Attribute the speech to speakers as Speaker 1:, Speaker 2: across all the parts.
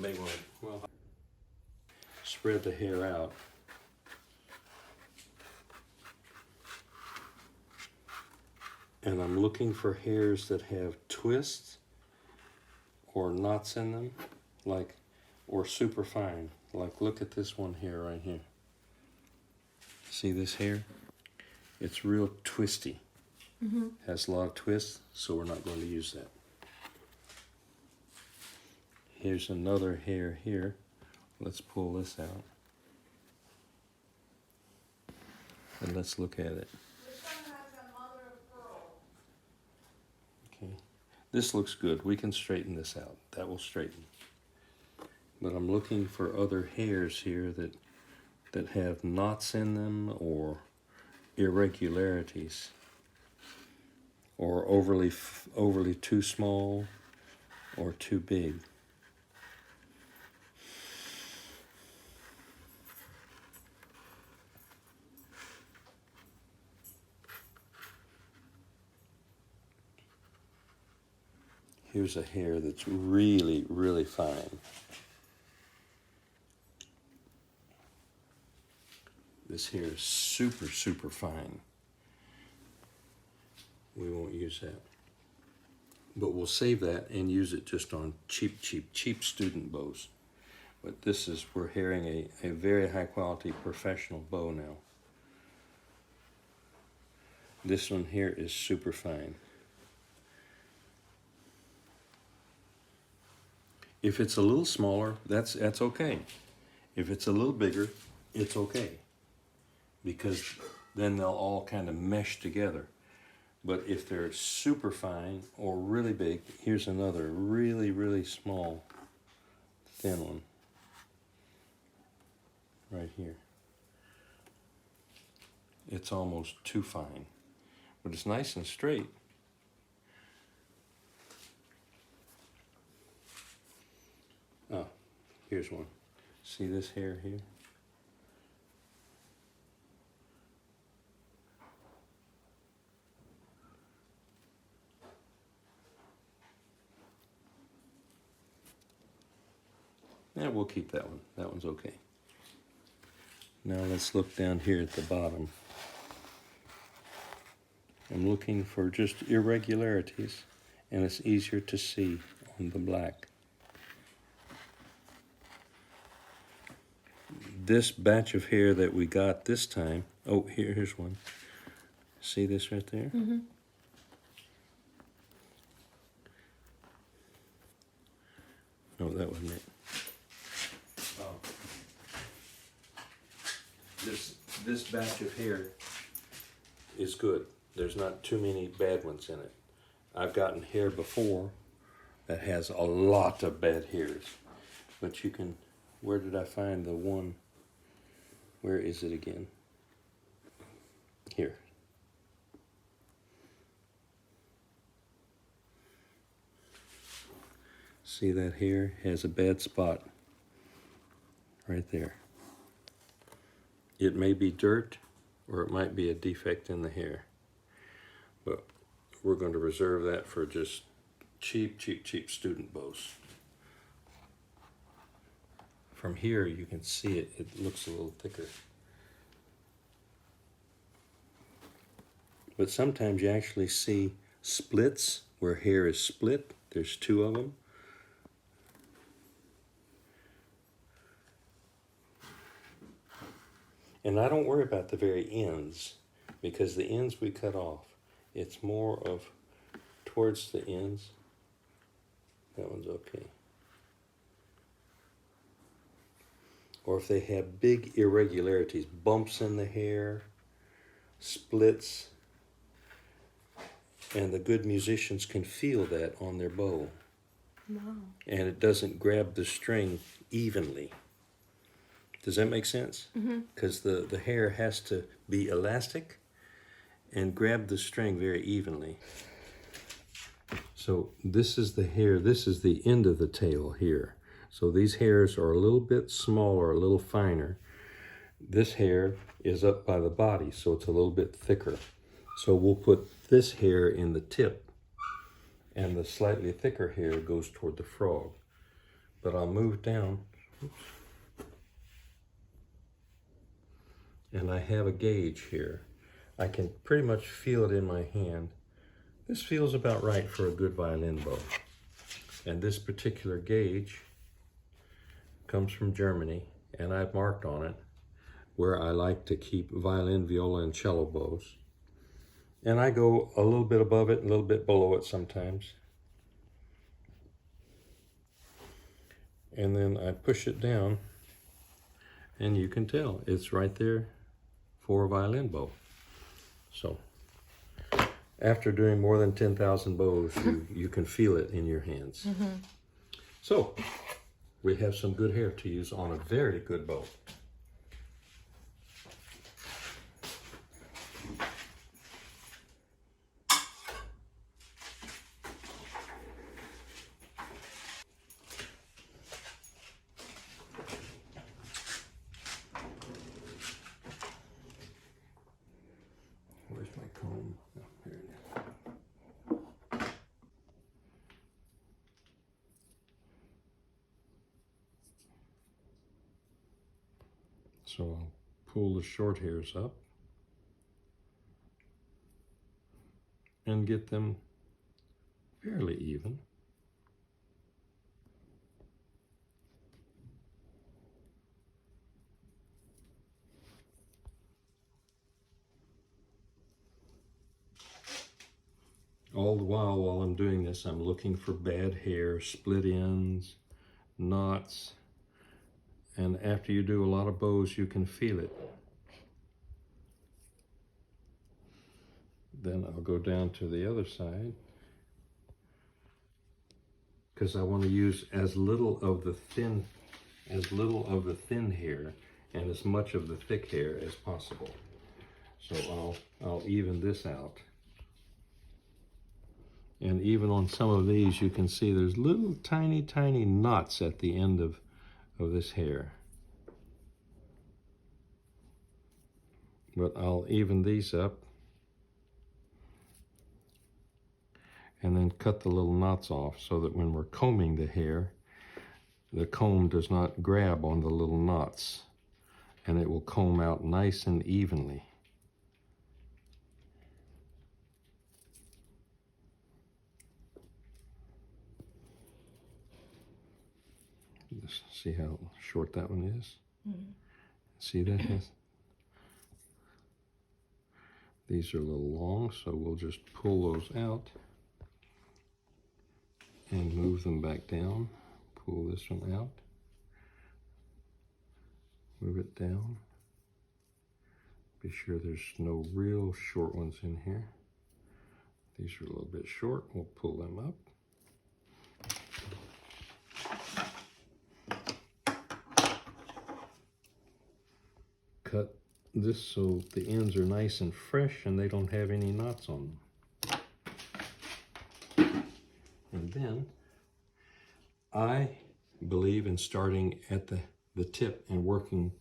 Speaker 1: may want to, well, spread the hair out. And I'm looking for hairs that have twists or knots in them, like, or super fine. Like, look at this one here, right here. See this hair? It's real twisty. Has a lot of twists, so we're not going to use that. Here's another hair here. Let's pull this out. And let's look at it. Okay. This looks good. We can straighten this out. That will straighten. But I'm looking for other hairs here that have knots in them or irregularities, or overly too small or too big. Here's a hair that's really, really fine. This hair is super, super fine. We won't use that. But we'll save that and use it just on cheap student bows. But this is, we're hearing a very high quality professional bow now. This one here is super fine. If it's a little smaller, that's okay. If it's a little bigger, it's okay. Because then they'll all kind of mesh together. But if they're super fine or really big, here's another really, really small, thin one. Right here. It's almost too fine. But it's nice and straight. Oh, here's one. See this hair here? Yeah, we'll keep that one. That one's okay. Now let's look down here at the bottom. I'm looking for just irregularities, and it's easier to see on the black. This batch of hair that we got this time, oh, here's one. See this right there? No, that wasn't it. This batch of hair is good. There's not too many bad ones in it. I've gotten hair before that has a lot of bad hairs. But you can, where did I find the one? Where is it again? Here. See that hair has a bad spot right there. It may be dirt or it might be a defect in the hair. But we're going to reserve that for just cheap student bows. From here you can see it, it looks a little thicker. But sometimes you actually see splits where hair is split. There's two of them. And I don't worry about the very ends, because the ends we cut off. It's more of towards the ends. That one's okay. Or if they have big irregularities, bumps in the hair, splits, and the good musicians can feel that on their bow.
Speaker 2: Wow.
Speaker 1: And it doesn't grab the string evenly. Does that make sense? Because the hair has to be elastic and grab the string very evenly. So this is the hair, this is the end of the tail here. So these hairs are a little bit smaller, a little finer. This hair is up by the body, so it's a little bit thicker. So we'll put this hair in the tip, and the slightly thicker hair goes toward the frog. but I'll move down. Oops. And I have a gauge here. I can pretty much feel it in my hand. This feels about right for a good violin bow. And this particular gauge comes from Germany, and I've marked on it where I like to keep violin, viola, and cello bows. And I go a little bit above it, a little bit below it sometimes. And then I push it down, and you can tell it's right there for a violin bow. So after doing more than 10,000 bows, you can feel it in your hands. So we have some good hair to use on a very good bow. Where's my comb? Oh, here it is. So I'll pull the short hairs up and get them fairly even. All the while I'm doing this, I'm looking for bad hair, split ends, knots, and after you do a lot of bows, you can feel it. Then I'll go down to the other side, because I want to use as little of the thin hair and as much of the thick hair as possible. So I'll even this out. And even on some of these, you can see there's little tiny knots at the end of this hair. But I'll even these up and then cut the little knots off so that when we're combing the hair, the comb does not grab on the little knots, and it will comb out nice and evenly. Just see how short that one is? See that? These are a little long, so we'll just pull those out and move them back down. Pull this one out. Move it down. Be sure there's no real short ones in here. These are a little bit short. We'll pull them up. Cut this so the ends are nice and fresh and they don't have any knots on them. And then I believe in starting at the tip and working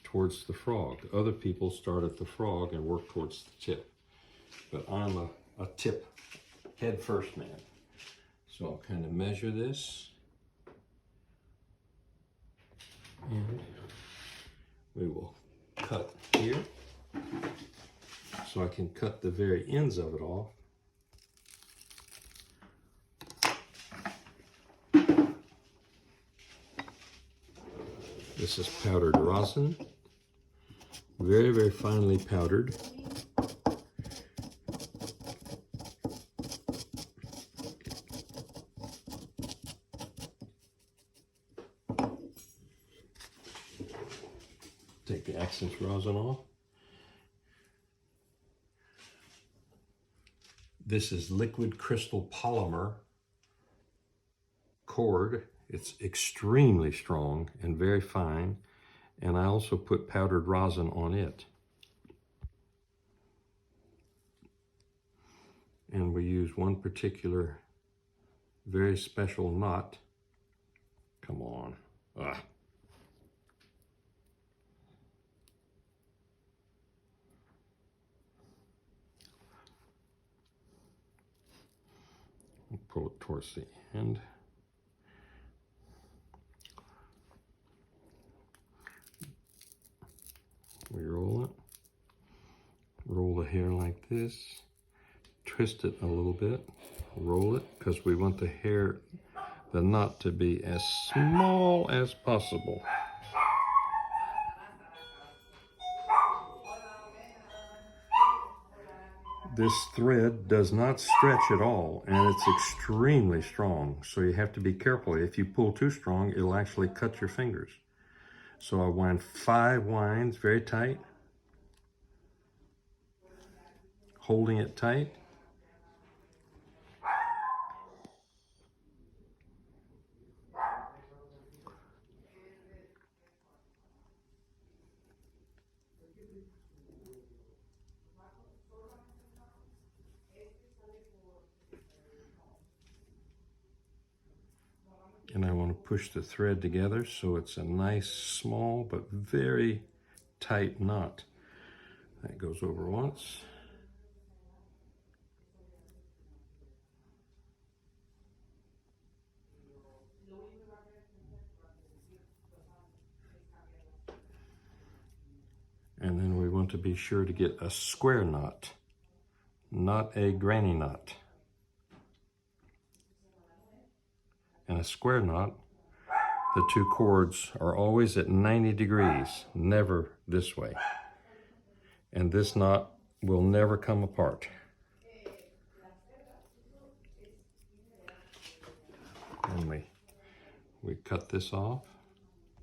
Speaker 1: towards the frog. Other people start at the frog and work towards the tip. But I'm a tip head first man. So I'll kind of measure this. And we will cut here. So I can cut the very ends of it off. This is powdered rosin. Very finely powdered. Take the accent rosin off. This is liquid crystal polymer cord. It's extremely strong and very fine. And I also put powdered rosin on it. And we use one particular very special knot. Come on. Ah. We'll pull it towards the end. We roll it. Roll the hair like this. Twist it a little bit. Roll it, because we want the knot to be as small as possible. This thread does not stretch at all, and it's extremely strong, so you have to be careful. If you pull too strong, it'll actually cut your fingers. So I wind 5 winds very tight, holding it tight. And I want to push the thread together so it's a nice, small, but very tight knot. That goes over once. And then we want to be sure to get a square knot, not a granny knot. And a square knot, the 2 cords are always at 90 degrees, never this way. And this knot will never come apart. And we cut this off.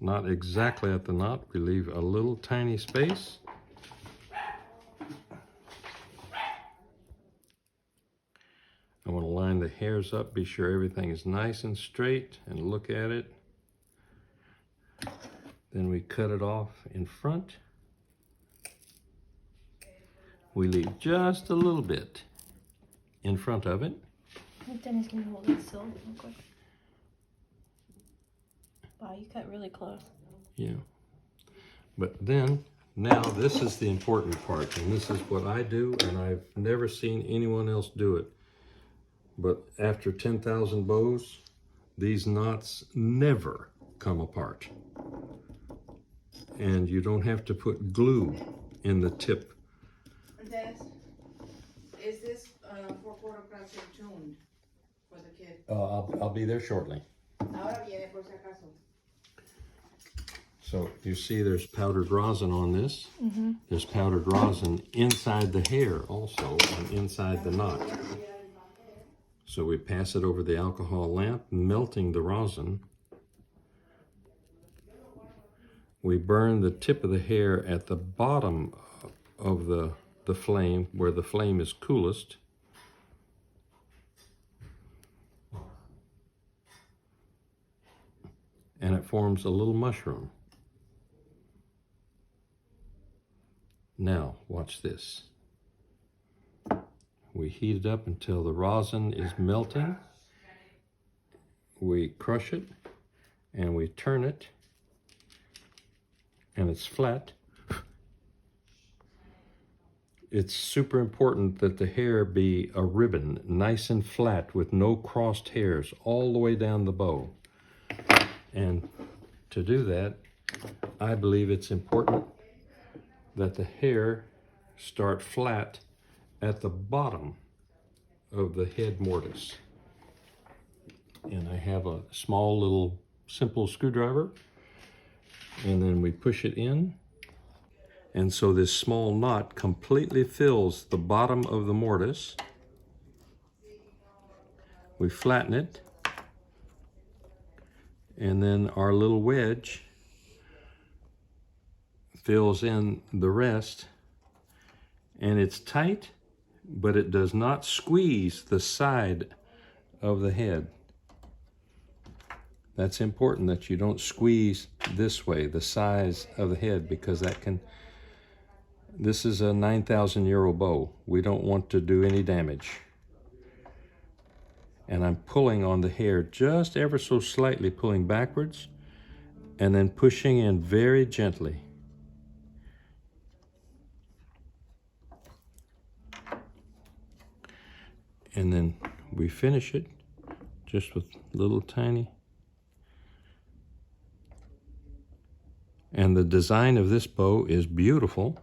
Speaker 1: Not exactly at the knot, we leave a little tiny space. I want to line the hairs up, be sure everything is nice and straight, and look at it. Then we cut it off in front. We leave just a little bit in front of it.
Speaker 2: Dennis, can you hold it still real quick? Wow, you cut really close.
Speaker 1: Yeah. But then, now this is the important part, and this is what I do, and I've never seen anyone else do it. But after 10,000 bows, these knots never come apart. And you don't have to put glue in the tip.
Speaker 3: Dennis, is this 4/4 crochet tuned for the kid?
Speaker 1: I'll be there shortly.
Speaker 3: Ahora viene por si acaso.
Speaker 1: So you see there's powdered rosin on this. There's powdered rosin inside the hair also, and inside the knot. So we pass it over the alcohol lamp, melting the rosin. We burn the tip of the hair at the bottom of the flame, where the flame is coolest. And it forms a little mushroom. Now, watch this. We heat it up until the rosin is melting. We crush it, and we turn it, and it's flat. It's super important that the hair be a ribbon, nice and flat with no crossed hairs all the way down the bow. And to do that, I believe it's important that the hair start flat at the bottom of the head mortise. And I have a small little simple screwdriver, and then we push it in. And so this small knot completely fills the bottom of the mortise. We flatten it, and then our little wedge fills in the rest, and it's tight, but it does not squeeze the side of the head. That's important, that you don't squeeze this way, the size of the head, because this is a 9,000-euro bow. We don't want to do any damage. And I'm pulling on the hair just ever so slightly, pulling backwards, and then pushing in very gently. And then we finish it just with little tiny. And And the design of this bow is beautiful.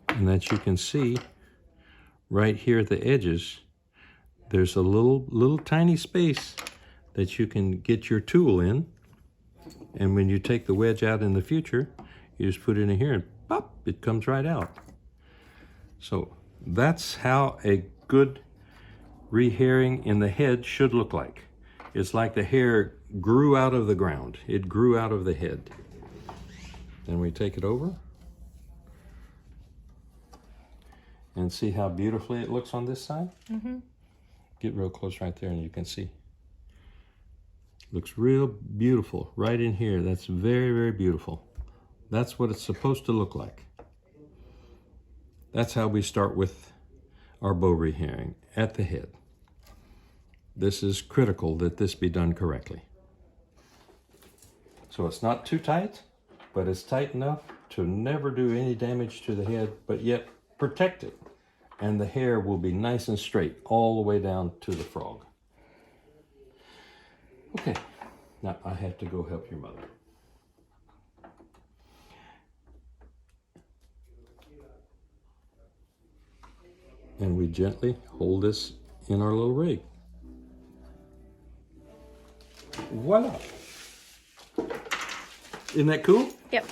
Speaker 1: And that you can see right here at the edges, there's a little tiny space that you can get your tool in. And when you take the wedge out in the future, you just put it in here and pop, it comes right out. So that's how a good rehairing in the head should look like. It's like the hair grew out of the ground. It grew out of the head. Then we take it over and see how beautifully it looks on this side.
Speaker 2: Mm-hmm.
Speaker 1: Get real close right there and you can see. Looks real beautiful right in here. That's very, very beautiful. That's what it's supposed to look like. That's how we start with our bow rehairing, at the head. This is critical that this be done correctly. So it's not too tight, but it's tight enough to never do any damage to the head, but yet protect it. And the hair will be nice and straight all the way down to the frog. Okay, now I have to go help your mother. And we gently hold this in our little rig. Voila! Isn't that cool?
Speaker 2: Yep.